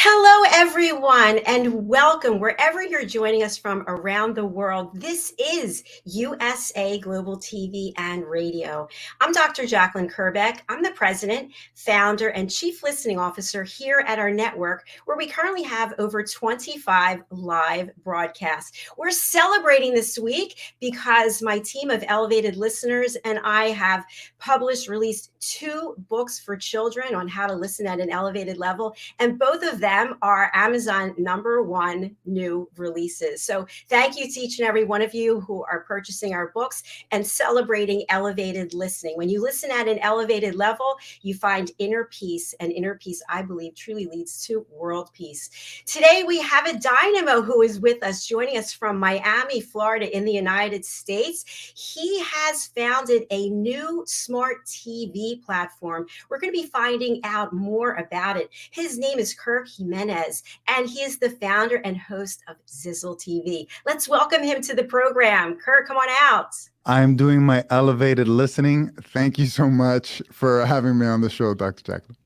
Hello, everyone, and welcome wherever you're joining us from around the world. This is USA Global TV and Radio. I'm Dr. JACALYN KERBECK. I'm the president, founder, and chief listening officer here at our network, where we currently have over 25 live broadcasts. We're celebrating this week because my team of elevated listeners and I have released 2 books for children on how to listen at an elevated level, and both of them are Amazon #1 new releases. So thank you to each and every one of you who are purchasing our books and celebrating elevated listening. When you listen at an elevated level, you find inner peace, and inner peace, I believe, truly leads to world peace. Today, we have a dynamo who is with us, joining us from Miami, Florida in the United States. He has founded a new smart TV platform. We're going to be finding out more about it. His name is Kirk Gimenez, and he is the founder and host of Xizzle TV. Let's welcome him to the program. Kirk, come on out. I'm doing my elevated listening. Thank you so much for having me on the show, Dr. JACALYN.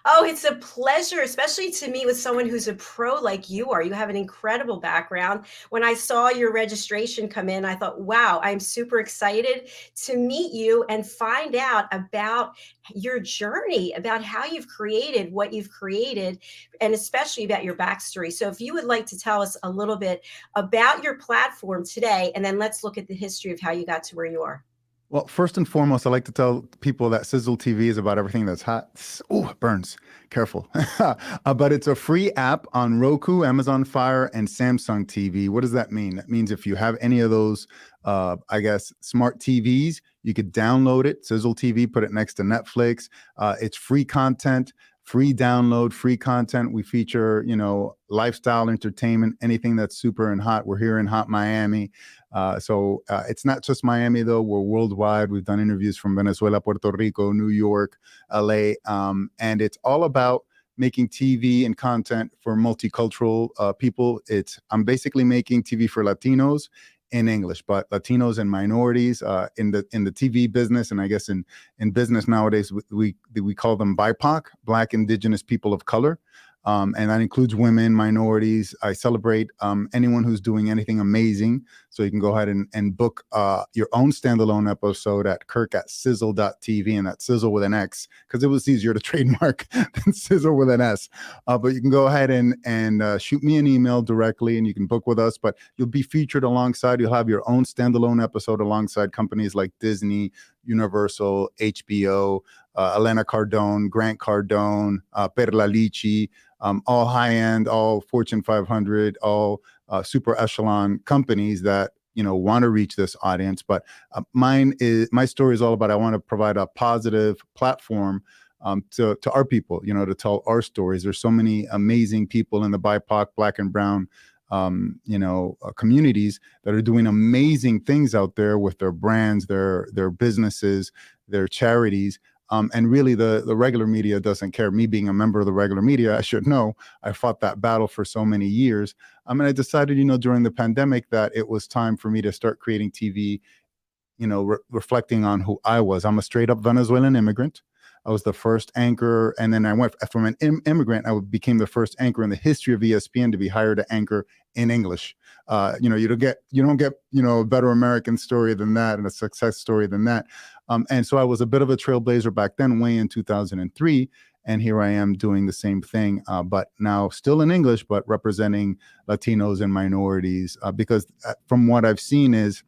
Oh, it's a pleasure, especially to meet with someone who's a pro like you are. You have an incredible background. When I saw your registration come in, I thought, wow, I'm super excited to meet you and find out about your journey, about how you've created what you've created, and especially about your backstory. So if you would like to tell us a little bit about your platform today, and then let's look at the history of how you got to where you are. Well, first and foremost, I like to tell people that Xizzle TV is about everything that's hot. Oh, it burns. Careful. But it's a free app on Roku, Amazon Fire, and Samsung TV. What does that mean? That means if you have any of those, smart TVs, you could download it, Xizzle TV, put it next to Netflix. It's free content. Free download, free content. We feature, lifestyle, entertainment, anything that's super and hot. We're here in hot Miami. So it's not just Miami, though. We're worldwide. We've done interviews from Venezuela, Puerto Rico, New York, LA. And it's all about making TV and content for multicultural people. I'm basically making TV for Latinos in English, but Latinos and minorities in the TV business, and I guess in business nowadays, we call them BIPOC, Black, Indigenous, people of color. And that includes women, minorities. I celebrate anyone who's doing anything amazing. So you can go ahead and book your own standalone episode at Xizzle.TV, and that's Xizzle with an X, because it was easier to trademark than Xizzle with an S. But you can go ahead and shoot me an email directly, and you can book with us. But you'll be featured alongside. You'll have your own standalone episode alongside companies like Disney, Universal, HBO, Elena Cardone, Grant Cardone, Perla Lichi, all high-end, all Fortune 500, all super echelon companies that want to reach this audience. But my story is all about, I want to provide a positive platform to our people, to tell our stories. There's so many amazing people in the BIPOC, Black and Brown communities that are doing amazing things out there with their brands, their businesses, their charities. And really, the regular media doesn't care. Me being a member of the regular media, I should know. I fought that battle for so many years. And I decided, during the pandemic, that it was time for me to start creating TV, reflecting on who I was. I'm a straight up Venezuelan immigrant. I was the first anchor, and then I went from an immigrant. I became the first anchor in the history of ESPN to be hired to anchor in English. You don't get a better American story than that, and a success story than that. And so I was a bit of a trailblazer back then, way in 2003, and here I am doing the same thing, but now still in English, but representing Latinos and minorities. Because from what I've seen is,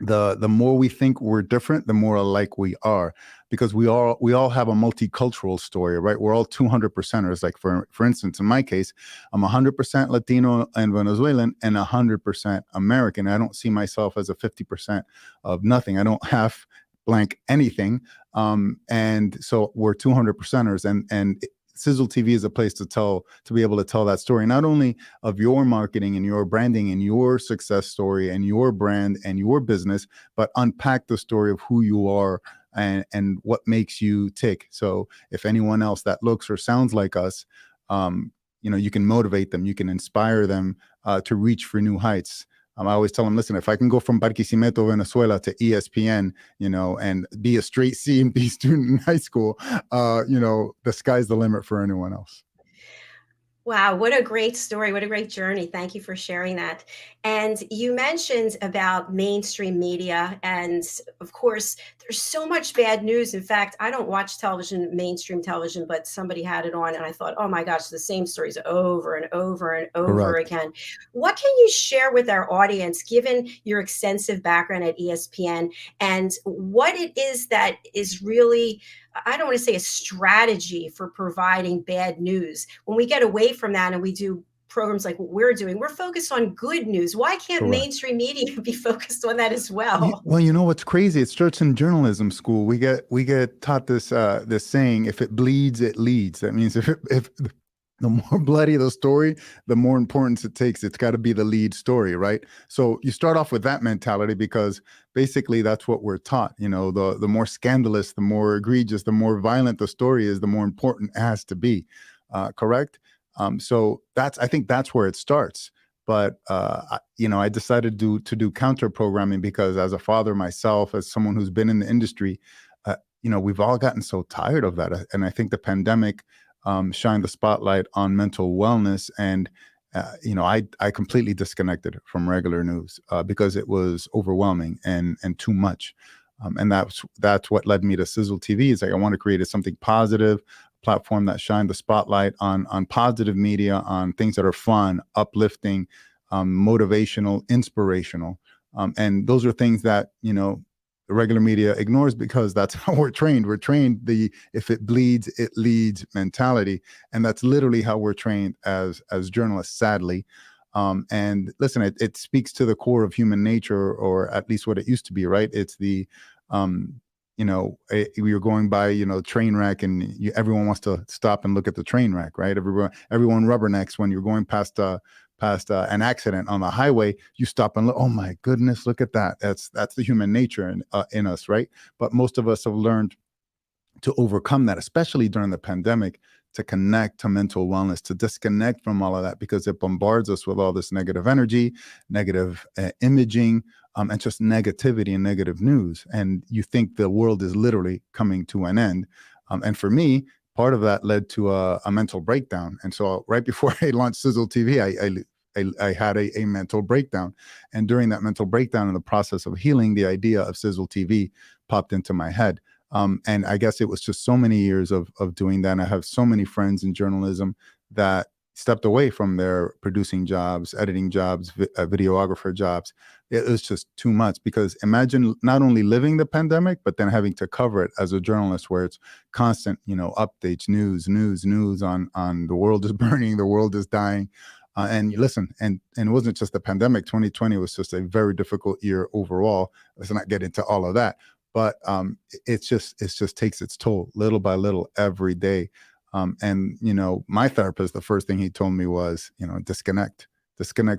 the more we think we're different, the more alike we are, because we all have a multicultural story, right? We're all 200%ers. Like for instance, in my case, I'm 100% Latino and Venezuelan and 100% American. I don't see myself as a 50% of nothing. I don't have blank anything. And so we're 200%ers, and Xizzle TV is a place to be able to tell that story, not only of your marketing and your branding and your success story and your brand and your business, but unpack the story of who you are and what makes you tick. So if anyone else that looks or sounds like us, you can motivate them, you can inspire them to reach for new heights. I always tell them, listen, if I can go from Barquisimeto, Venezuela to ESPN, and be a straight C and B student in high school, the sky's the limit for anyone else. Wow, what a great story. What a great journey. Thank you for sharing that. And you mentioned about mainstream media. And of course, there's so much bad news. In fact, I don't watch television, mainstream television, but somebody had it on and I thought, oh my gosh, the same stories over and over and over Correct. again. What can you share with our audience, given your extensive background at ESPN, and what it is that is really, I don't want to say a strategy for providing bad news? When we get away from that and we do programs like what we're doing, we're focused on good news. Why can't Correct. mainstream media be focused on that as well? Well, you know what's crazy? It starts in journalism school. We get taught this saying: if it bleeds, it leads. That means if the more bloody the story, the more importance it takes. It's got to be the lead story, right? So you start off with that mentality because basically that's what we're taught. You know, the more scandalous, the more egregious, the more violent the story is, the more important it has to be. Correct? So I think that's where it starts. But I decided to do counter programming because, as a father myself, as someone who's been in the industry, we've all gotten so tired of that. And I think the pandemic shined the spotlight on mental wellness, and I completely disconnected from regular news because it was overwhelming and too much. And that's what led me to Sizzle TV. Is like I want to create something positive, platform that shine the spotlight on positive media, on things that are fun, uplifting, motivational, inspirational, and those are things that the regular media ignores because that's how we're trained. We're trained the if it bleeds, it leads mentality, and that's literally how we're trained as journalists. Sadly. And listen, it speaks to the core of human nature, or at least what it used to be, right? It's the we were going by, train wreck, and everyone wants to stop and look at the train wreck, right? Everyone rubbernecks when you're going past an accident on the highway. You stop and look. Oh my goodness, look at that. That's the human nature in us, right? But most of us have learned to overcome that, especially during the pandemic, to connect to mental wellness, to disconnect from all of that because it bombards us with all this negative energy, negative imaging, and just negativity and negative news. And you think the world is literally coming to an end. And for me, part of that led to a mental breakdown. And so right before I launched Sizzle TV, I had a mental breakdown. And during that mental breakdown, in the process of healing, the idea of Sizzle TV popped into my head. And I guess it was just so many years of doing that. And I have so many friends in journalism that stepped away from their producing jobs, editing jobs, videographer jobs. It was just too much because imagine not only living the pandemic, but then having to cover it as a journalist where it's constant, updates, news on the world is burning, the world is dying. And you listen, and it wasn't just the pandemic. 2020 was just a very difficult year overall. Let's not get into all of that. But it just takes its toll little by little every day. And my therapist, the first thing he told me was, disconnect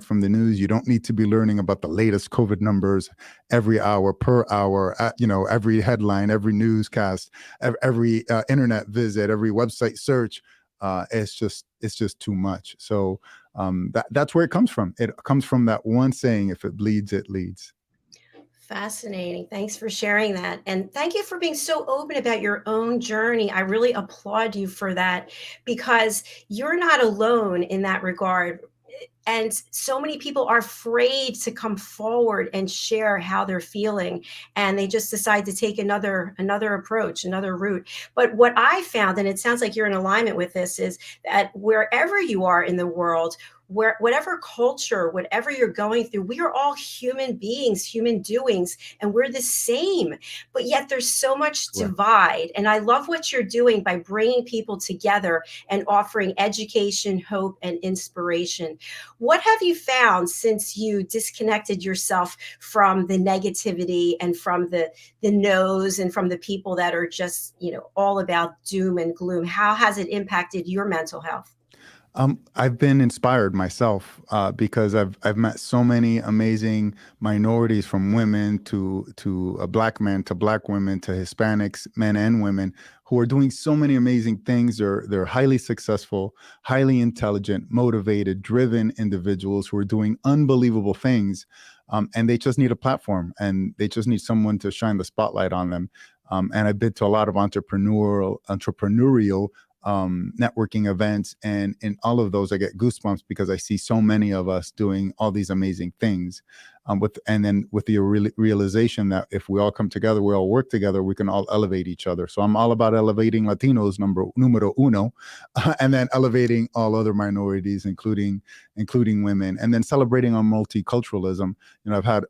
from the news. You don't need to be learning about the latest COVID numbers every hour per hour. Every headline, every newscast, every internet visit, every website search. It's just too much. So that's where it comes from. It comes from that one saying: if it bleeds, it leads. Fascinating. Thanks for sharing that. And thank you for being so open about your own journey. I really applaud you for that because you're not alone in that regard. And so many people are afraid to come forward and share how they're feeling, and they just decide to take another approach, another route. But what I found, and it sounds like you're in alignment with this, is that wherever you are in the world, whatever culture, whatever you're going through, we are all human beings, human doings, and we're the same. But yet there's so much Correct. divide. And I love what you're doing by bringing people together and offering education, hope, and inspiration. What have you found since you disconnected yourself from the negativity and from the no's and from the people that are just, all about doom and gloom? How has it impacted your mental health? I've been inspired myself because I've met so many amazing minorities, from women to black men to black women to Hispanics, men and women, who are doing so many amazing things. They're highly successful, highly intelligent, motivated, driven individuals who are doing unbelievable things, and they just need a platform, and they just need someone to shine the spotlight on them. And I've been to a lot of entrepreneurial networking events, and in all of those I get goosebumps because I see so many of us doing all these amazing things, and then with the realization that if we all come together, we all work together, we can all elevate each other. So I'm all about elevating Latinos, numero uno, and then elevating all other minorities, including women, and then celebrating on multiculturalism. I've had,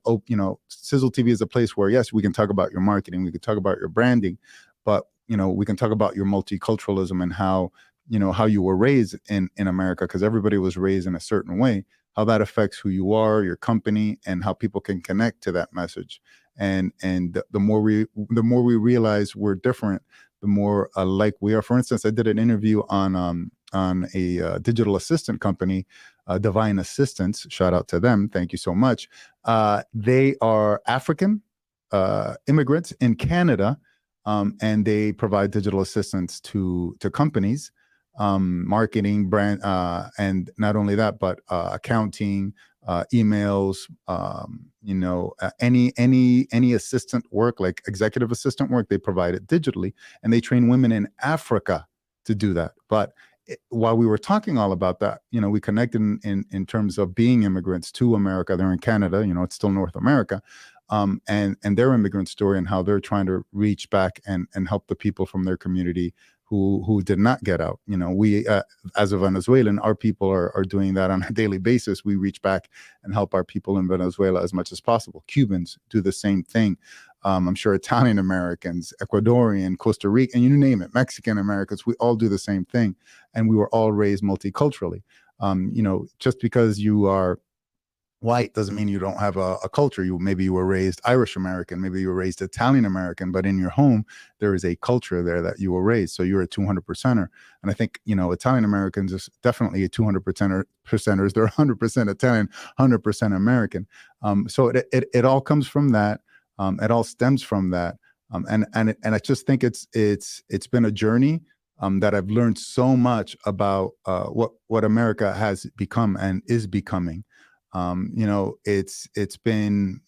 Sizzle TV is a place where, yes, we can talk about your marketing, we can talk about your branding, but we can talk about your multiculturalism and how you were raised in America, because everybody was raised in a certain way, how that affects who you are, your company, and how people can connect to that message. And the more we realize we're different, the more alike we are. For instance, I did an interview on a digital assistant company, Divine Assistants. Shout out to them. Thank you so much. They are African immigrants in Canada, and they provide digital assistance to companies, marketing, brand, and not only that, but accounting, emails, any assistant work, like executive assistant work, they provide it digitally, and they train women in Africa to do that. But while we were talking all about that, we connected in terms of being immigrants to America. They're in Canada, it's still North America. And their immigrant story and how they're trying to reach back and help the people from their community who did not get out. We, as a Venezuelan, our people are doing that on a daily basis. We reach back and help our people in Venezuela as much as possible. Cubans do the same thing. I'm sure Italian Americans, Ecuadorian, Costa Rica, and you name it, Mexican Americans, we all do the same thing. And we were all raised multiculturally. Just because you are white doesn't mean you don't have a culture. Maybe you were raised Irish American, maybe you were raised Italian American, but in your home there is a culture there that you were raised. So you're a 200%er, and I think Italian Americans is definitely a 200%ers. They're 100% Italian, 100% American. So it all comes from that. It all stems from that, and I just think it's been a journey. That I've learned so much about what America has become and is becoming. It's been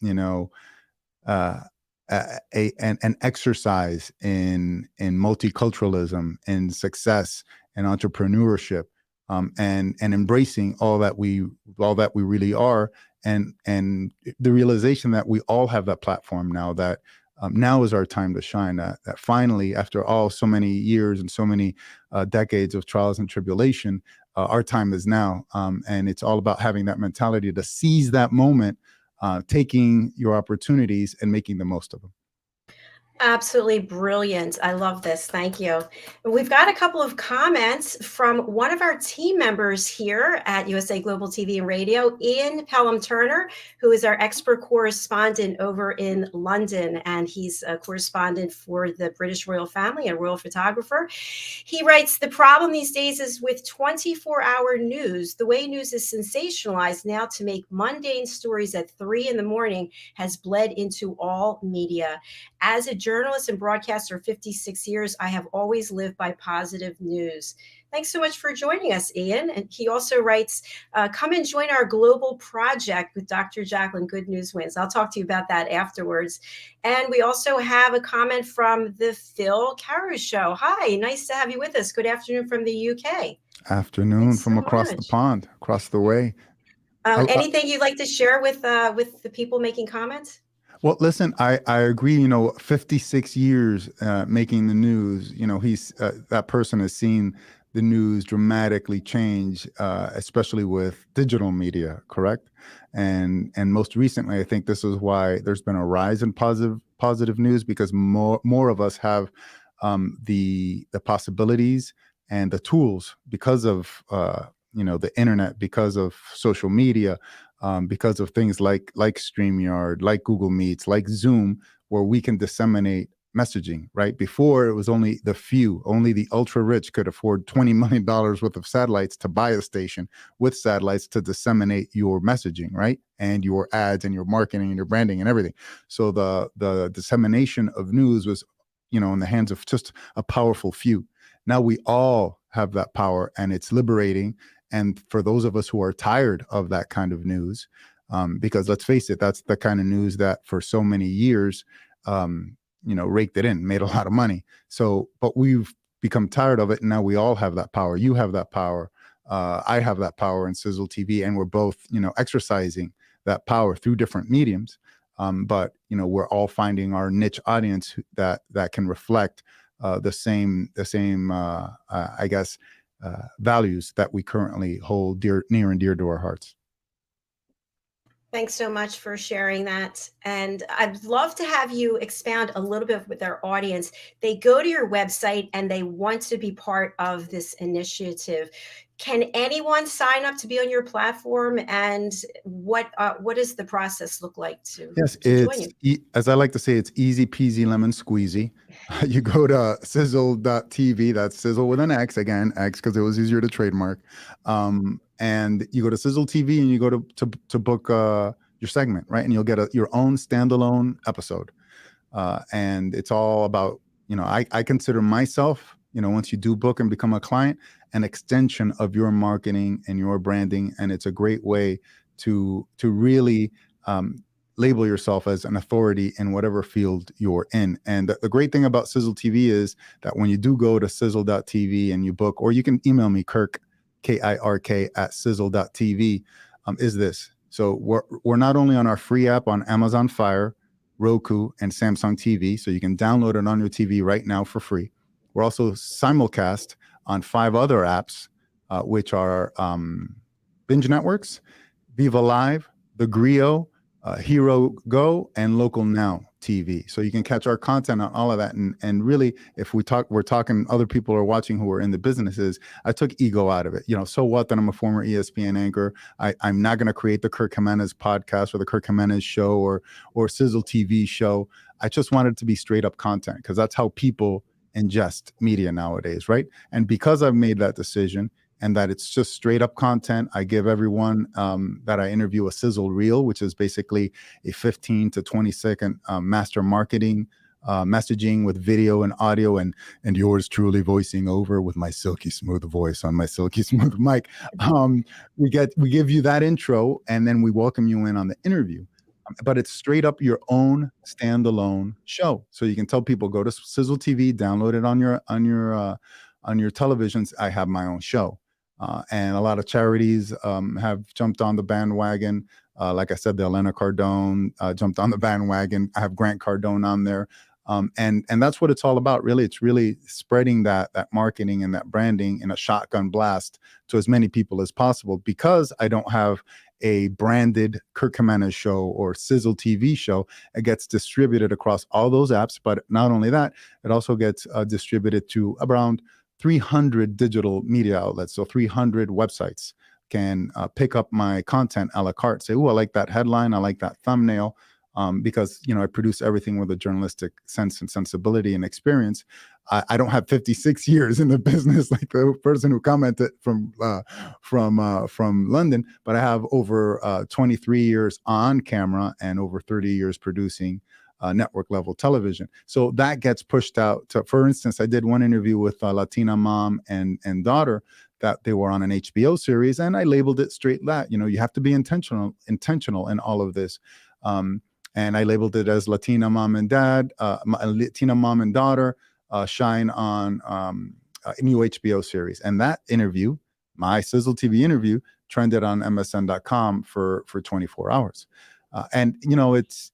an exercise in multiculturalism, in success, and entrepreneurship, and embracing all that we really are, and the realization that we all have that platform now, that now is our time to shine, that finally, after so many years and so many decades of trials and tribulation, our time is now. And it's all about having that mentality to seize that moment, taking your opportunities and making the most of them. Absolutely brilliant. I love this. Thank you. We've got a couple of comments from one of our team members here at USA Global TV and Radio, Ian Pelham Turner, who is our expert correspondent over in London. And he's a correspondent for the British royal family, a royal photographer. He writes, the problem these days is with 24-hour news. The way news is sensationalized now to make mundane stories at 3 a.m. has bled into all media. As a journalist and broadcaster for 56 years, I have always lived by positive news. Thanks so much for joining us, Ian. And he also writes, come and join our global project with Dr. JACALYN, Good News Wins. I'll talk to you about that afterwards. And we also have a comment from the Phil Carew Show. Hi, nice to have you with us. Good afternoon from the UK. Afternoon. Thanks from across the pond, across the way. Anything you'd like to share with the people making comments? Well, listen, I agree. 56 years making the news. That person has seen the news dramatically change, especially with digital media, correct? And most recently, I think this is why there's been a rise in positive news, because more of us have the possibilities and the tools because of the internet, because of social media. Because of things like StreamYard, like Google Meets, like Zoom, where we can disseminate messaging, right? Before, it was only the few, only the ultra rich could afford $20 million worth of satellites to buy a station with satellites to disseminate your messaging, right? And your ads and your marketing and your branding and everything. So the dissemination of news was, in the hands of just a powerful few. Now we all have that power, and it's liberating. And for those of us who are tired of that kind of news, because let's face it, that's the kind of news that for so many years, raked it in, made a lot of money. So, but we've become tired of it. And now we all have that power. You have that power. I have that power in Xizzle TV, and we're both, exercising that power through different mediums. But we're all finding our niche audience that can reflect the same I guess values that we currently hold near and dear to our hearts. Thanks so much for sharing that. And I'd love to have you expound a little bit with our audience. They go to your website and they want to be part of this initiative. Can anyone sign up to be on your platform? And what does the process look like to join you? As I like to say, it's easy peasy lemon squeezy. You go to Xizzle.tv. That's Xizzle with an X, again, X, because it was easier to trademark. And you go to Xizzle TV and you go to book your segment, right? And you'll get your own standalone episode. And it's all about, I consider myself, once you do book and become a client, an extension of your marketing and your branding. And it's a great way to really label yourself as an authority in whatever field you're in. And the great thing about Xizzle TV is that when you do go to Xizzle.tv and you book, or you can email me, Kirk, Kirk @Xizzle.tv, is this. So we're not only on our free app on Amazon Fire, Roku, and Samsung TV, so you can download it on your TV right now for free. We're also simulcast on 5 other apps, which are Binge Networks, Viva Live, The Grio, Hero Go, and Local Now TV. So you can catch our content on all of that. And really, if we're talking, other people are watching who are in the businesses, I took ego out of it. So what that I'm a former ESPN anchor. I'm not going to create the Kirk Gimenez podcast or the Kirk Gimenez show or Xizzle TV show. I just wanted to be straight up content, because that's how people ingest media nowadays, right? And because I've made that decision, and that it's just straight up content, I give everyone that I interview a Xizzle reel, which is basically a 15 to 20 second master marketing messaging with video and audio, and yours truly voicing over with my silky smooth voice on my silky smooth mic. We give you that intro, and then we welcome you in on the interview. But it's straight up your own standalone show. So you can tell people, go to Xizzle TV, download it on your televisions. I have my own show. And a lot of charities have jumped on the bandwagon. Like I said, the Elena Cardone jumped on the bandwagon. I have Grant Cardone on there. And that's what it's all about, really. It's really spreading that marketing and that branding in a shotgun blast to as many people as possible, because I don't have a branded Kirk Gimenez show or Xizzle TV show. It gets distributed across all those apps. But not only that, it also gets distributed to around 300 digital media outlets. So 300 websites can pick up my content a la carte, say, oh, I like that headline, I like that thumbnail, because I produce everything with a journalistic sense and sensibility and experience. I don't have 56 years in the business like the person who commented from London, but I have over 23 years on camera and over 30 years producing network level television. So that gets pushed out to, for instance, I did one interview with a Latina mom and daughter that they were on an HBO series, and I labeled it straight that, you have to be intentional in all of this. And I labeled it as Latina mom and dad, Latina mom and daughter shine on a new HBO series. And that interview, my Xizzle TV interview, trended on MSN.com for 24 hours. And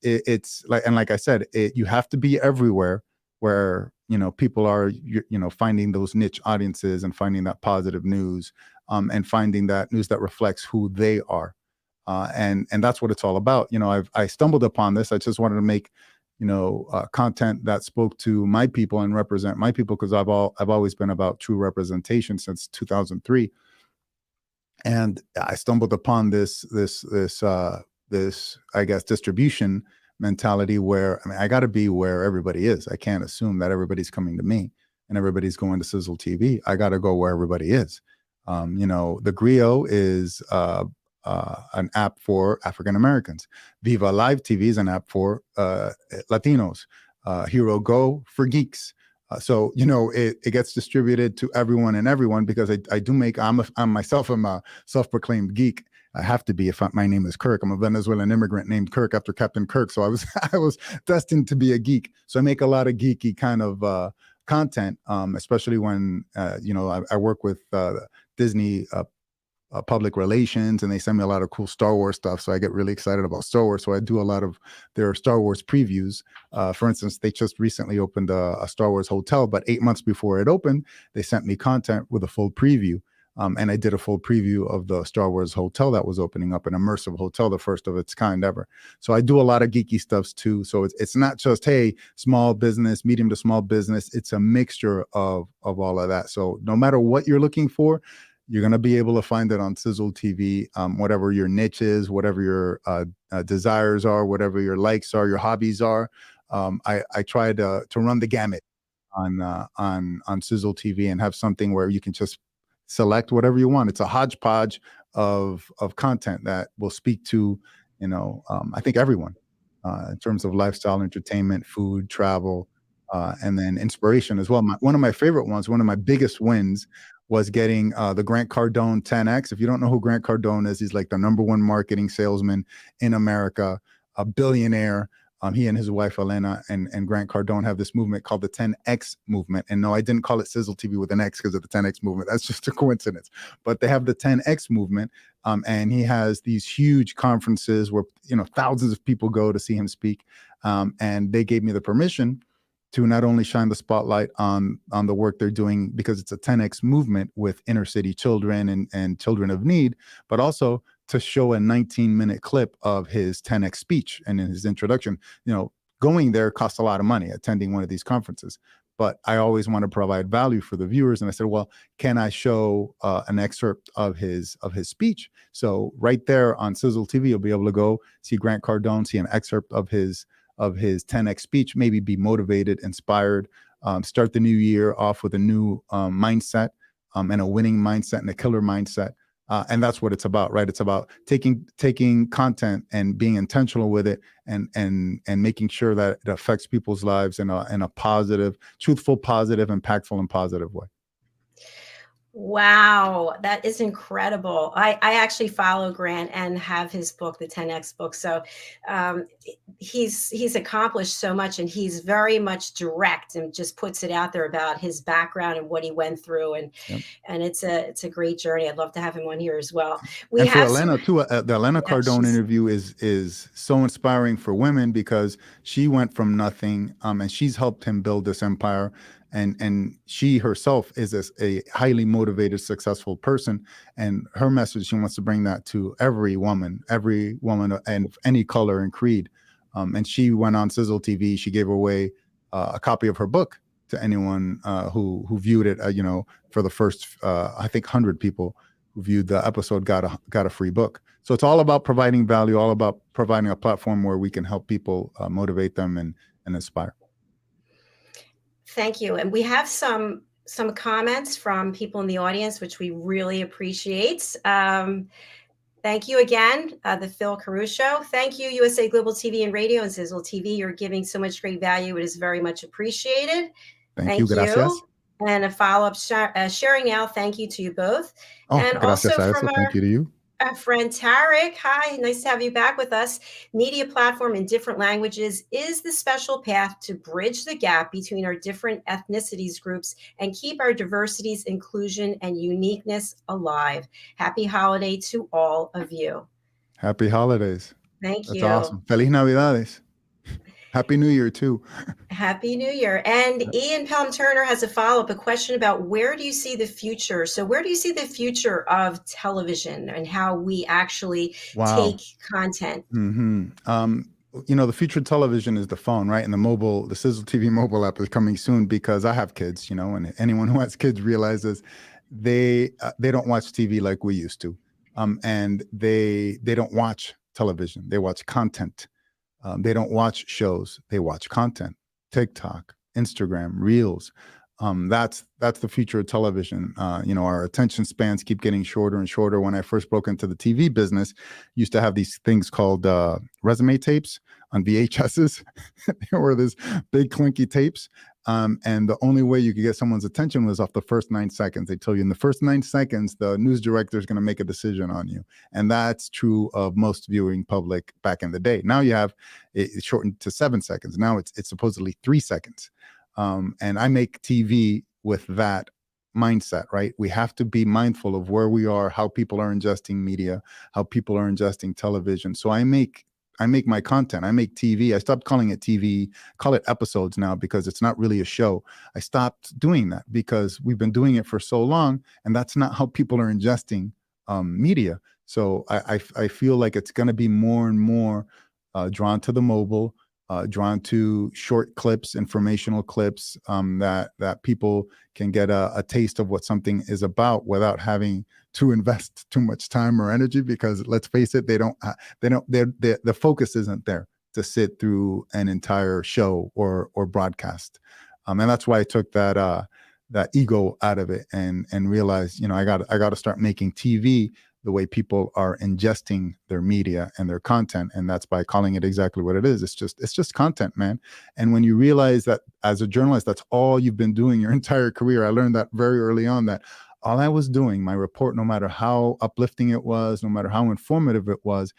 it's like, and like I said, you have to be everywhere where people are finding those niche audiences and finding that positive news, and finding that news that reflects who they are, and that's what it's all about. I stumbled upon this. I just wanted to make content that spoke to my people and represent my people, because I've always been about true representation since 2003, and I stumbled upon this I guess distribution mentality where I got to be where everybody is. I can't assume that everybody's coming to me and everybody's going to Xizzle TV. I got to go where everybody is. The Grio is an app for African Americans. Viva Live TV is an app for Latinos. Hero Go for geeks. So it gets distributed to everyone and everyone, because I do make, I'm myself, I'm a self-proclaimed geek. I have to be if my name is Kirk. I'm a Venezuelan immigrant named Kirk after Captain Kirk. So I was destined to be a geek. So I make a lot of geeky kind of content, especially when I work with Disney public relations, and they send me a lot of cool Star Wars stuff. So I get really excited about Star Wars. So I do a lot of their Star Wars previews. For instance, they just recently opened a Star Wars hotel, but 8 months before it opened, they sent me content with a full preview. And I did a full preview of the Star Wars hotel that was opening up, an immersive hotel, the first of its kind ever. So I do a lot of geeky stuff too. So it's not just, hey, small business, medium to small business. It's a mixture of all of that. So no matter what you're looking for, you're going to be able to find it on Sizzle TV, whatever your niche is, whatever your desires are, whatever your likes are, your hobbies are. I try to run the gamut on Sizzle TV and have something where you can just select whatever you want. It's a hodgepodge of content that will speak to, I think everyone in terms of lifestyle, entertainment, food, travel, and then inspiration as well. One of my favorite ones, one of my biggest wins was getting the Grant Cardone 10X. If you don't know who Grant Cardone is, he's like the #1 marketing salesman in America, a billionaire. He and his wife, Elena, and Grant Cardone have this movement called the 10X movement. And no, I didn't call it Sizzle TV with an X because of the 10X movement. That's just a coincidence. But they have the 10X movement. And he has these huge conferences where, thousands of people go to see him speak. And they gave me the permission to not only shine the spotlight on the work they're doing, because it's a 10X movement with inner city children and children of need, but also to show a 19-minute clip of his 10X speech. And in his introduction, going there costs a lot of money, attending one of these conferences. But I always want to provide value for the viewers. And I said, well, can I show an excerpt of his speech? So right there on Sizzle TV, you'll be able to go see Grant Cardone, see an excerpt of his 10X speech, maybe be motivated, inspired, start the new year off with a new mindset and a winning mindset and a killer mindset. And that's what it's about, right? It's about taking content and being intentional with it and making sure that it affects people's lives in a positive, truthful, positive, impactful, and positive way. Wow, that is incredible. I actually follow Grant and have his book, the 10X book. So he's accomplished so much, and he's very much direct and just puts it out there about his background and what he went through. And Yep. and it's a great journey. I'd love to have him on here as well. And for Elena too, the Elena Cardone interview is so inspiring for women, because she went from nothing, and she's helped him build this empire. And she herself is a highly motivated, successful person. And her message, she wants to bring that to every woman and any color and creed. And she went on Sizzle TV. She gave away a copy of her book to anyone who viewed it. For the first, I think 100 people who viewed the episode got a free book. So it's all about providing value, all about providing a platform where we can help people, motivate them and inspire. Thank you. And we have some comments from people in the audience, which we really appreciate. Thank you again, the Phil Caruso. Thank you, USA Global TV and Radio and Sizzle TV. You're giving so much great value. It is very much appreciated. Thank you. Gracias. And a follow-up sharing now. Thank you to you both. Oh, and gracias also a from eso. Thank you to you. Our friend Tarek, hi, nice to have you back with us. Media platform in different languages is the special path to bridge the gap between our different ethnicities groups and keep our diversities, inclusion, and uniqueness alive. Happy holiday to all of you. Happy holidays. Thank you. That's awesome. Feliz Navidades. Happy New Year too. Happy New Year. And Ian Pelham Turner has a follow-up, a question about where do you see the future? So where do you see the future of television and how we actually take content? The future of television is the phone, right? And the Sizzle TV mobile app is coming soon, because I have kids, and anyone who has kids realizes they don't watch TV like we used to. And they don't watch television. They watch content. They don't watch shows. They watch content. TikTok, Instagram, Reels. That's the future of television. Our attention spans keep getting shorter and shorter. When I first broke into the TV business, used to have these things called resume tapes on VHSs. They were these big clunky tapes. And the only way you could get someone's attention was off the first 9 seconds. They tell you in the first 9 seconds, the news director is going to make a decision on you. And that's true of most viewing public back in the day. Now you have it shortened to 7 seconds. Now it's supposedly 3 seconds. And I make TV with that mindset, right? We have to be mindful of where we are, how people are ingesting media, how people are ingesting television. So I make my content. I make TV. I stopped calling it TV, call it episodes now, because it's not really a show. I stopped doing that because we've been doing it for so long, and that's not how people are ingesting media. So I feel like it's going to be more and more drawn to the mobile, drawn to short clips, informational clips, that people can get a taste of what something is about without having to invest too much time or energy. Because let's face it, the focus isn't there to sit through an entire show or broadcast. And that's why I took that ego out of it and realized, I got to start making TV the way people are ingesting their media and their content. And that's by calling it exactly what it is. It's just content, man. And when you realize that as a journalist, that's all you've been doing your entire career. I learned that very early on, that all I was doing, my report, no matter how uplifting it was, no matter how informative it was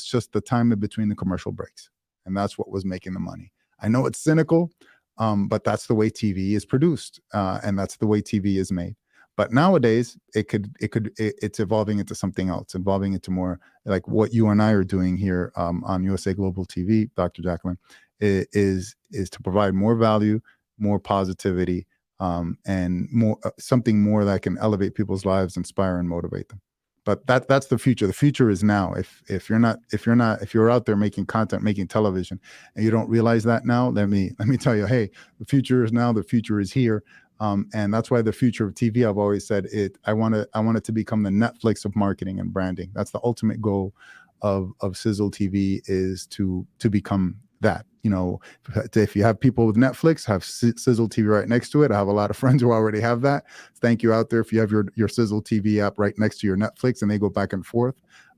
just the time in between the commercial breaks. And that's what was making the money. I know it's cynical, but that's the way TV is produced. And that's the way TV is made. But nowadays, it's evolving into something else, evolving into more like what you and I are doing here on USA Global TV, Dr. JACALYN, is to provide more value, more positivity, and more something more that can elevate people's lives, inspire and motivate them. But that's the future. The future is now. If you're out there making content, making television, and you don't realize that now, let me tell you, hey, the future is now. The future is here. And that's why the future of TV, I've always said I want it to become the Netflix of marketing and branding. That's the ultimate goal of Xizzle TV, is to become that. If you have people with Netflix, have Xizzle TV right next to it. I have a lot of friends who already have that. Thank you out there if you have your Xizzle TV app right next to your Netflix, and they go back and forth.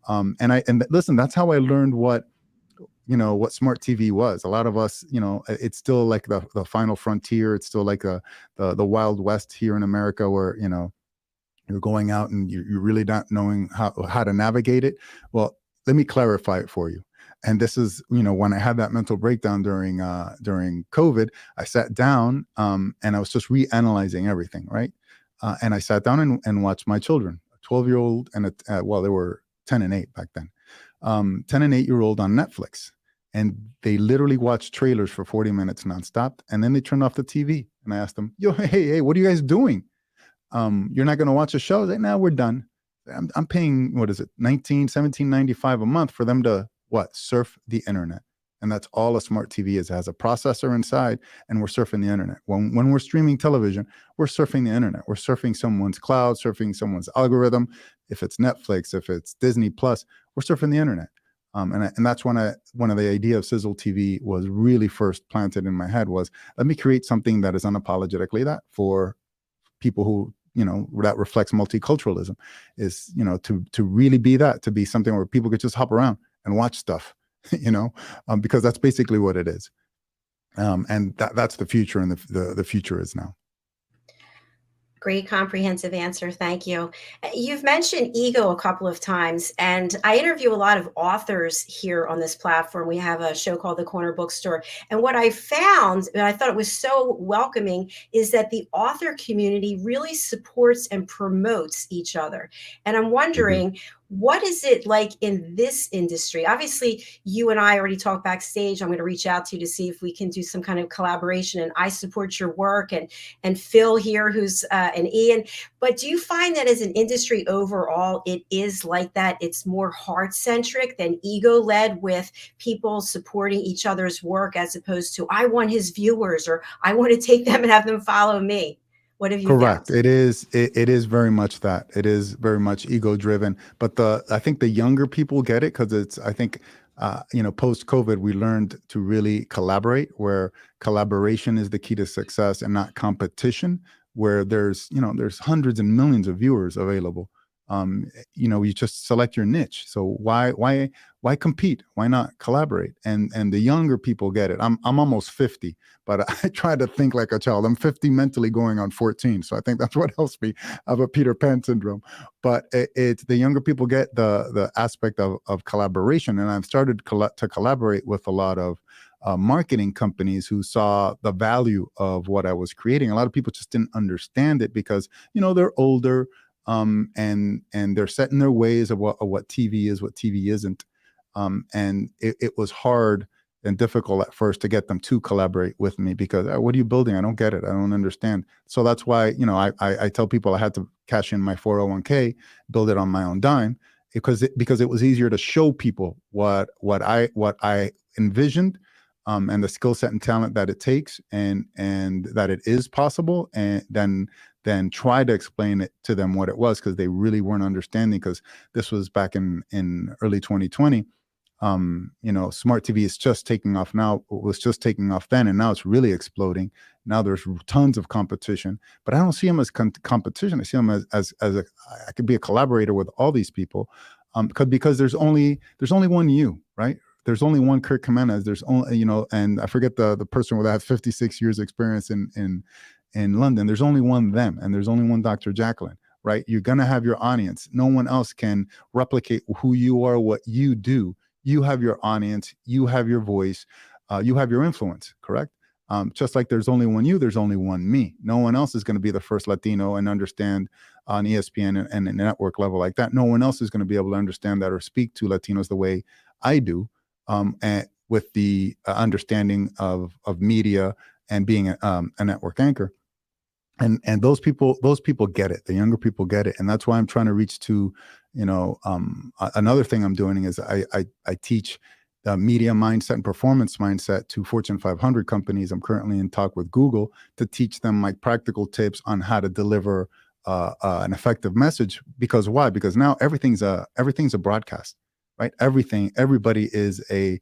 And listen, that's how I learned what smart TV was. A lot of us, it's still like the final frontier. It's still like the Wild West here in America, where, you're going out and you're really not knowing how to navigate it. Well, let me clarify it for you. And this is, when I had that mental breakdown during COVID, I sat down and I was just reanalyzing everything, right? And I sat down and watched my children, a 12-year-old and they were 10 and 8 back then. 10 and 8-year-old on Netflix, and they literally watched trailers for 40 minutes nonstop, and then they turned off the TV. And I asked them, hey, what are you guys doing? You're not going to watch a show? They, no, we're done. I'm paying, what is it, $17.95 a month for them to surf the internet. And that's all a smart TV is. It has a processor inside, and we're surfing the internet. When we're streaming television, we're surfing the internet. We're surfing someone's cloud, surfing someone's algorithm. If it's Netflix, if it's Disney Plus, we're surfing the internet. And that's one of the idea of Xizzle TV was really first planted in my head, was let me create something that is unapologetically that for people who, that reflects multiculturalism, is, to really be that, to be something where people could just hop around and watch stuff, because that's basically what it is. And that's the future, and the future is now. Great comprehensive answer. Thank you. You've mentioned ego a couple of times, and I interview a lot of authors here on this platform. We have a show called The Corner Bookstore. And what I found, and I thought it was so welcoming, is that the author community really supports and promotes each other. And I'm wondering, what is it like in this industry? Obviously, you and I already talked backstage. I'm going to reach out to you to see if we can do some kind of collaboration. And I support your work, and Phil here, who's and Ian. But do you find that as an industry overall, it is like that? It's more heart-centric than ego-led, with people supporting each other's work, as opposed to, I want his viewers, or I want to take them and have them follow me. What have you Correct. found? It is very much that. It is very much ego driven. But I think the younger people get it, because I think post COVID, we learned to really collaborate, where collaboration is the key to success and not competition, where there's hundreds and millions of viewers available. You just select your niche. So why compete? Why not collaborate? And the younger people get it. I'm almost 50, but I try to think like a child. I'm 50 mentally, going on 14. So I think that's what helps me. I have a Peter Pan syndrome. But it's the younger people get the aspect of collaboration. And I've started to collaborate with a lot of marketing companies who saw the value of what I was creating. A lot of people just didn't understand it because, they're older, and they're set in their ways of what TV is, what TV isn't. And it was hard and difficult at first to get them to collaborate with me because, what are you building? I don't get it. I don't understand. So that's why, I tell people I had to cash in my 401k, build it on my own dime, because it was easier to show people what I envisioned, and the skill set and talent that it takes, and that it is possible, and then try to explain it to them what it was, because they really weren't understanding, because this was back in early 2020. Smart TV is just taking off now. It was just taking off then, and now it's really exploding. Now there's tons of competition, but I don't see them as competition. I see them as I could be a collaborator with all these people, because there's only one you, right? There's only one Kirk Gimenez. There's only, and I forget the person that has 56 years experience in London. There's only one them, and there's only one Dr. JACALYN, right? You're going to have your audience. No one else can replicate who you are, what you do. You have your audience, you have your voice, you have your influence, correct? Just like there's only one you, there's only one me. No one else is going to be the first Latino and understand on ESPN and a network level like that. No one else is going to be able to understand that or speak to Latinos the way I do, and with the understanding of media and being a network anchor. And those people get it. The younger people get it, and that's why I'm trying to reach to, another thing I'm doing is I teach media mindset and performance mindset to Fortune 500 companies. I'm currently in talk with Google to teach them like practical tips on how to deliver an effective message. Because why? Because now everything's a broadcast, right? Everybody is an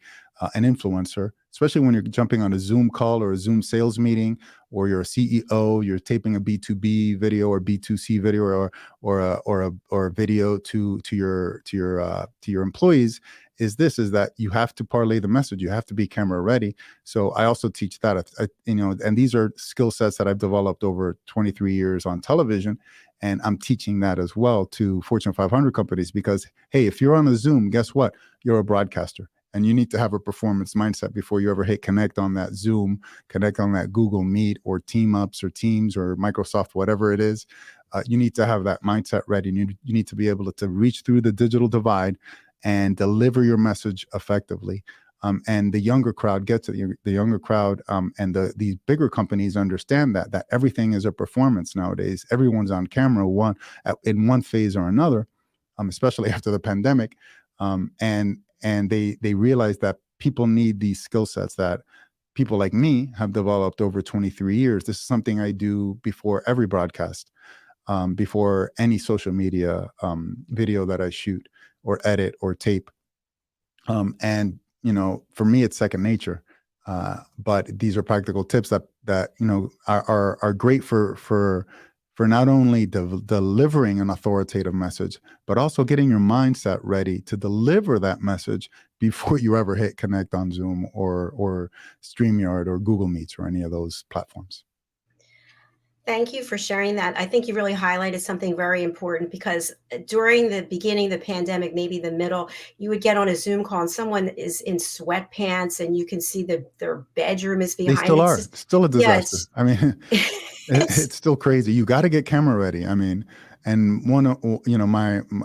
influencer, especially when you're jumping on a Zoom call or a Zoom sales meeting, or you're a CEO, you're taping a B2B video or B2C video or a video to your employees. Is that you have to parlay the message. You have to be camera ready. So I also teach that, and these are skill sets that I've developed over 23 years on television. And I'm teaching that as well to Fortune 500 companies, because, hey, if you're on a Zoom, guess what? You're a broadcaster, and you need to have a performance mindset before you ever hit connect on that Zoom, connect on that Google Meet or Team Ups or Teams or Microsoft, whatever it is. You need to have that mindset ready. You need to be able to reach through the digital divide and deliver your message effectively. And the younger crowd gets it. The younger crowd, and these bigger companies understand that everything is a performance nowadays. Everyone's on camera in one phase or another, especially after the pandemic. And they realize that people need these skill sets that people like me have developed over 23 years. This is something I do before every broadcast, before any social media video that I shoot or edit or tape. And for me, it's second nature. But these are practical tips that are great for not only delivering an authoritative message, but also getting your mindset ready to deliver that message before you ever hit connect on Zoom or StreamYard or Google Meets or any of those platforms. Thank you for sharing that. I think you really highlighted something very important, because during the beginning of the pandemic, maybe the middle, you would get on a Zoom call and someone is in sweatpants and you can see their bedroom is behind. They still are. It's still a disaster. Yeah, I mean, it's still crazy. You got to get camera ready. I mean, and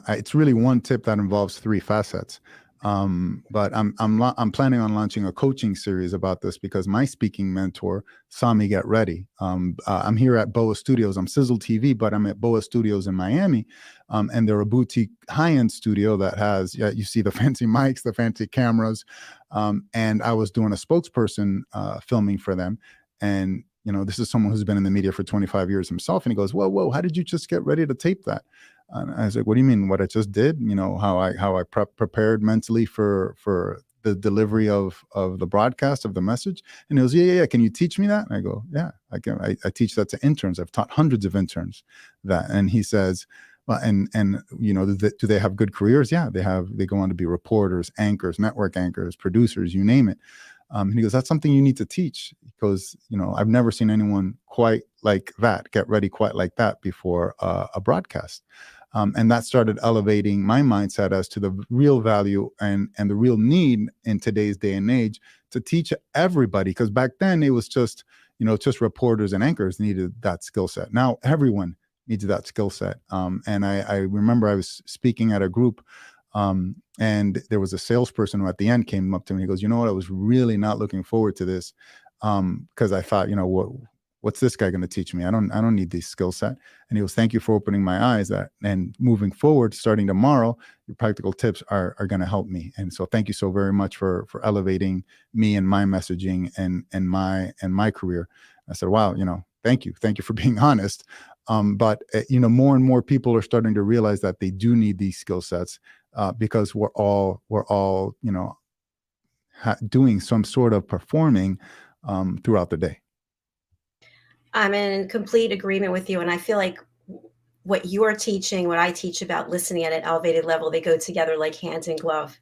it's really one tip that involves three facets. But I'm planning on launching a coaching series about this, because my speaking mentor saw me get ready. I'm here at BOA Studios. I'm Xizzle TV, but I'm at BOA Studios in Miami. And they're a boutique high-end studio that has, you see the fancy mics, the fancy cameras. And I was doing a spokesperson filming for them. And, this is someone who's been in the media for 25 years himself. And he goes, whoa, how did you just get ready to tape that? And I was like, what do you mean? What I just did? How I prepared mentally for the delivery of the broadcast of the message. And he goes, yeah. Can you teach me that? And I go, yeah, I can. I teach that to interns. I've taught hundreds of interns that. And he says, well, and do they have good careers? Yeah, they have. They go on to be reporters, anchors, network anchors, producers, you name it. And he goes, that's something you need to teach, because, I've never seen anyone quite like that, get ready quite like that before a broadcast. And that started elevating my mindset as to the real value and the real need in today's day and age to teach everybody, because back then it was just, just reporters and anchors needed that skill set. Now everyone needs that skill set. And I remember I was speaking at a group, and there was a salesperson who at the end came up to me. He goes, "You know what? I was really not looking forward to this, because I thought, what's this guy going to teach me? I don't need this skill set." And he goes, "Thank you for opening my eyes. And moving forward, starting tomorrow, your practical tips are going to help me. And so thank you so very much for elevating me and my messaging and my career." I said, "Wow, thank you for being honest." But more and more people are starting to realize that they do need these skill sets, because we're all doing some sort of performing throughout the day. I'm in complete agreement with you. And I feel like what you're teaching, what I teach about listening at an elevated level, they go together like hand in glove.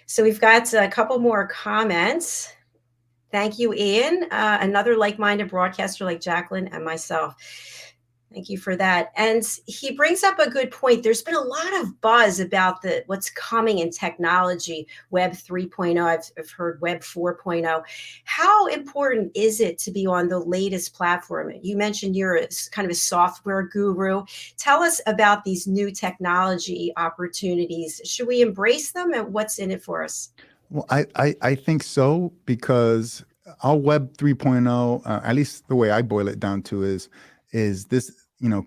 So we've got a couple more comments. Thank you, Ian. Another like-minded broadcaster like JACALYN and myself. Thank you for that. And he brings up a good point. There's been a lot of buzz about what's coming in technology, Web 3.0. I've heard Web 4.0. How important is it to be on the latest platform? You mentioned you're kind of a software guru. Tell us about these new technology opportunities. Should we embrace them, and what's in it for us? Well, I think so, because our Web 3.0, at least the way I boil it down to is this,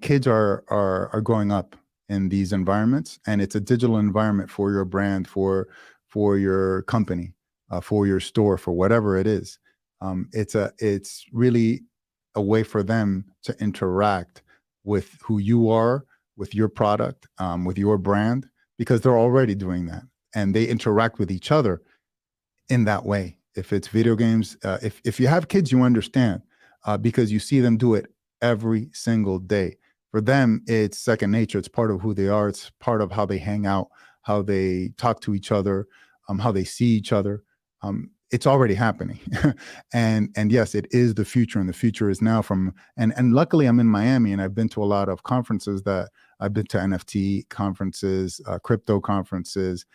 kids are growing up in these environments, and it's a digital environment for your brand, for your company, for your store, for whatever it is. It's really a way for them to interact with who you are, with your product, with your brand, because they're already doing that, and they interact with each other in that way. If it's video games, if you have kids, you understand, because you see them do it every single day. For them, it's second nature. It's part of who they are. It's part of how they hang out, how they talk to each other, how they see each other. It's already happening. and yes, it is the future, and the future is now and luckily I'm in Miami, and I've been to a lot of conferences I've been to NFT conferences, crypto conferences.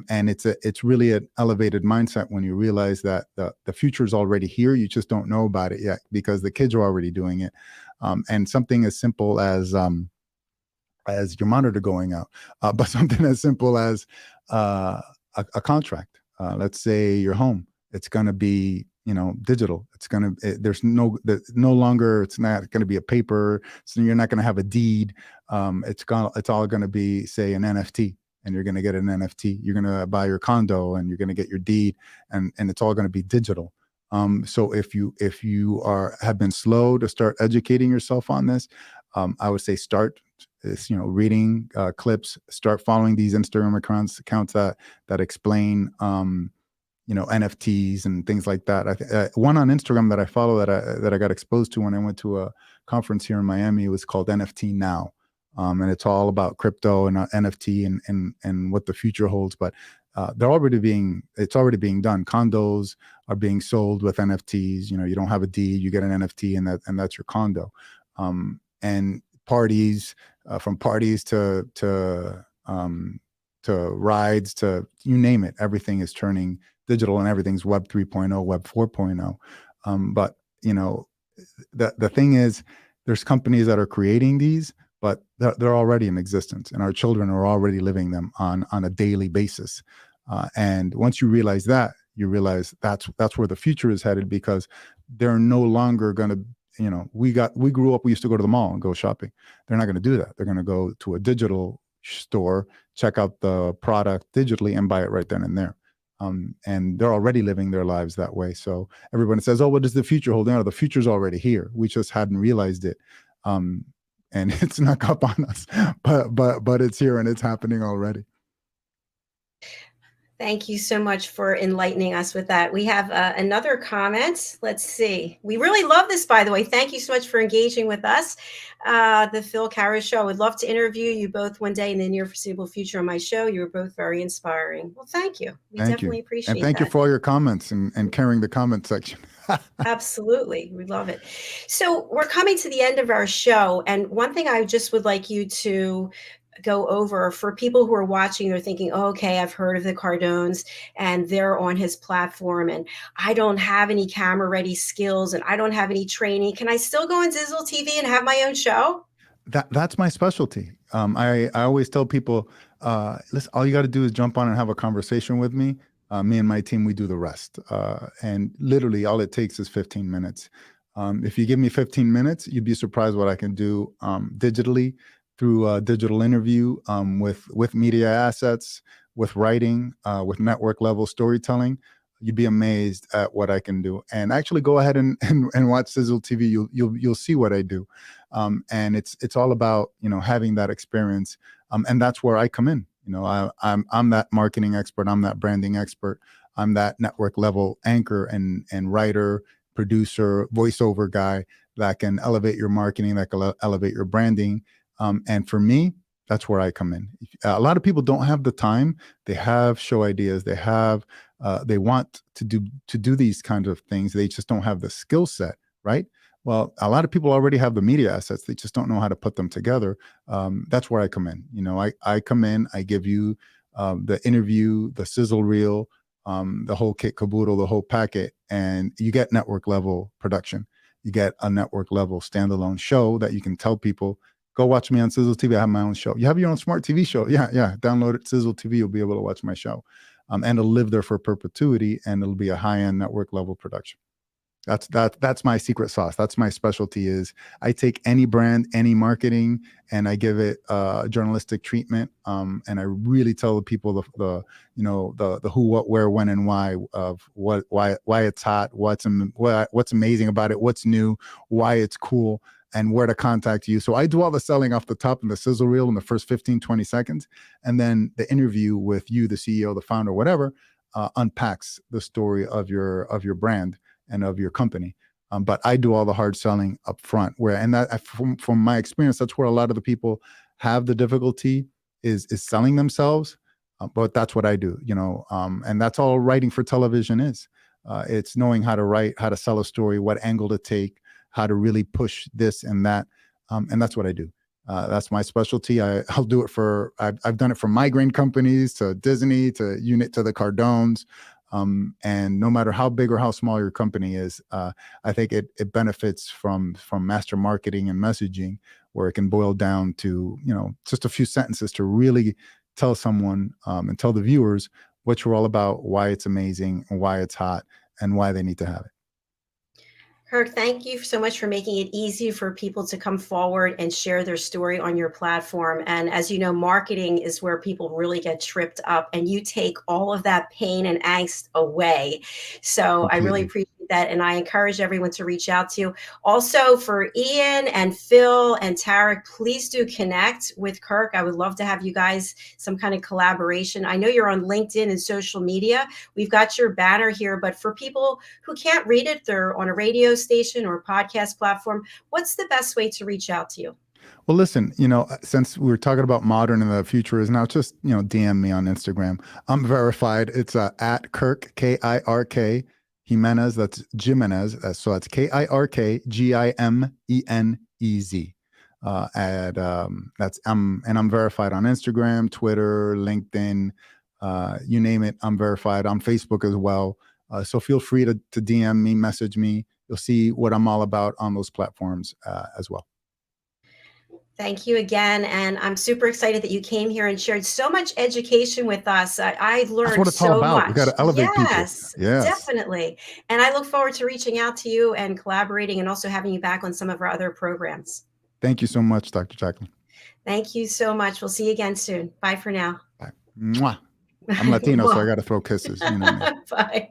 And it's really an elevated mindset when you realize that the future is already here. You just don't know about it yet because the kids are already doing it. And something as simple as your monitor going out, but something as simple as a contract. Let's say your home, it's going to be digital. It's going to there's no longer, it's not going to be a paper. So you're not going to have a deed. It's all going to be, say, an NFT. And you're going to get an NFT. You're going to buy your condo, and you're going to get your deed, and it's all going to be digital. So if you have been slow to start educating yourself on this, I would say start reading clips, start following these Instagram accounts that explain NFTs and things like that. One on Instagram that I follow that I got exposed to when I went to a conference here in Miami was called NFT Now. And it's all about crypto and NFT and what the future holds. But it's already being done. Condos are being sold with NFTs. You don't have a deed, you get an NFT, and that's your condo. And parties, from parties to rides, to you name it, everything is turning digital, and everything's Web 3.0, Web 4.0. But the thing is, there's companies that are creating these, but they're already in existence, and our children are already living them on a daily basis. And once you realize that, you realize that's where the future is headed, because they're no longer going to, we grew up, we used to go to the mall and go shopping. They're not going to do that. They're going to go to a digital store, check out the product digitally, and buy it right then and there. And they're already living their lives that way. So everybody says, "Oh, what does the future hold?" No, the future's already here. We just hadn't realized it. And it's snuck up on us, but it's here, and it's happening already. Thank you so much for enlightening us with that. We have another comment. Let's see. We really love this, by the way. Thank you so much for engaging with us. The Phil Carroll Show. I would love to interview you both one day in the near foreseeable future on my show. You were both very inspiring. Well, thank you. We definitely appreciate it. And thank you for all your comments and carrying the comment section. Absolutely. We love it. So we're coming to the end of our show. And one thing I just would like you to go over for people who are watching? They're thinking, oh, okay, I've heard of the Cardones and they're on his platform, and I don't have any camera ready skills and I don't have any training. Can I still go on Xizzle TV and have my own show? That's my specialty. I always tell people, listen, all you got to do is jump on and have a conversation with me. Me and my team, we do the rest. And literally all it takes is 15 minutes. If you give me 15 minutes, you'd be surprised what I can do digitally through a digital interview, with media assets, with writing, with network level storytelling. You'd be amazed at what I can do. And actually go ahead and watch Xizzle TV. You'll see what I do. And it's all about, having that experience. And that's where I come in. I'm that marketing expert. I'm that branding expert. I'm that network level anchor and writer, producer, voiceover guy that can elevate your marketing, that can elevate your branding. And for me, that's where I come in. A lot of people don't have the time. They have show ideas. They want to do these kinds of things. They just don't have the skill set, right? Well, a lot of people already have the media assets. They just don't know how to put them together. That's where I come in. I come in, I give you the interview, the sizzle reel, the whole kit caboodle, the whole packet, and you get network level production. You get a network level standalone show that you can tell people, go watch me on Xizzle TV. I have my own show. You have your own smart TV show. Yeah. Download it, Xizzle TV. You'll be able to watch my show. And it'll live there for perpetuity, and it'll be a high-end network level production. That's my secret sauce. That's my specialty. Is I take any brand, any marketing, and I give it journalistic treatment. And I really tell the people the who, what, where, when, and why of why it's hot, what's amazing about it, what's new, why it's cool, and where to contact you. So I do all the selling off the top in the sizzle reel in the first 15, 20 seconds. And then the interview with you, the CEO, the founder, whatever, unpacks the story of your brand and of your company. But I do all the hard selling up front, from my experience, that's where a lot of the people have the difficulty is selling themselves. But that's what I do, and that's all writing for television is. It's knowing how to write, how to sell a story, what angle to take, how to really push this and that. And that's what I do. That's my specialty. I'll do it I've done it for migraine companies, to Disney, to the Cardones. And no matter how big or how small your company is, I think it benefits from master marketing and messaging, where it can boil down to, just a few sentences to really tell someone and tell the viewers what you're all about, why it's amazing, and why it's hot, and why they need to have it. Kirk, thank you so much for making it easy for people to come forward and share their story on your platform. And as you know, marketing is where people really get tripped up, and you take all of that pain and angst away. So I really appreciate that. And I encourage everyone to reach out to you. Also, for Ian and Phil and Tarek, please do connect with Kirk. I would love to have you guys some kind of collaboration. I know you're on LinkedIn and social media. We've got your banner here, but for people who can't read it, they're on a radio station or podcast platform, what's the best way to reach out to you? Well, listen, since we were talking about modern and the future is now, just, DM me on Instagram. I'm verified. It's at Kirk, Kirk Gimenez. That's Jimenez. So that's KIRK GIMENEZ. I'm verified on Instagram, Twitter, LinkedIn, you name it. I'm verified. On Facebook as well. So feel free to DM me, message me. You'll see what I'm all about on those platforms as well. Thank you again. And I'm super excited that you came here and shared so much education with us. I learned That's what it's so all about. much. We got to elevate people. Yes, definitely. And I look forward to reaching out to you and collaborating, and also having you back on some of our other programs. Thank you so much, Dr. JACALYN. Thank you so much. We'll see you again soon. Bye for now. Bye. Mwah. I'm Latino, so I got to throw kisses. Bye.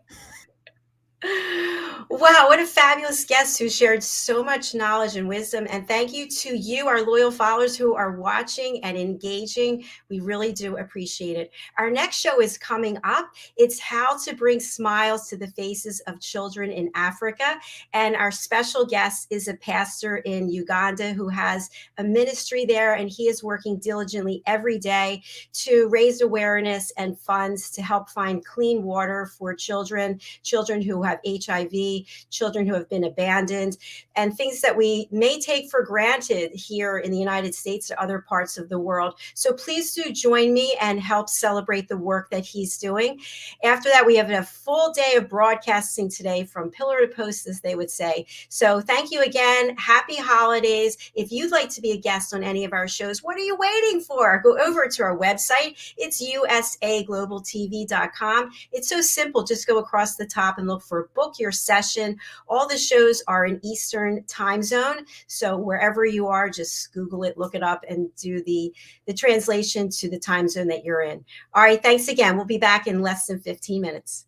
Wow, what a fabulous guest who shared so much knowledge and wisdom. And thank you to you, our loyal followers who are watching and engaging. We really do appreciate it. Our next show is coming up. It's how to bring smiles to the faces of children in Africa. And our special guest is a pastor in Uganda who has a ministry there, and he is working diligently every day to raise awareness and funds to help find clean water for children who have HIV, poverty, children who have been abandoned, and things that we may take for granted here in the United States or other parts of the world. So please do join me and help celebrate the work that he's doing. After that, we have a full day of broadcasting today from pillar to post, as they would say. So thank you again. Happy holidays. If you'd like to be a guest on any of our shows, what are you waiting for? Go over to our website. It's usaglobaltv.com. It's so simple. Just go across the top and look for book your session. All the shows are in Eastern time zone. So wherever you are, just Google it, look it up, and do the translation to the time zone that you're in. All right. Thanks again. We'll be back in less than 15 minutes.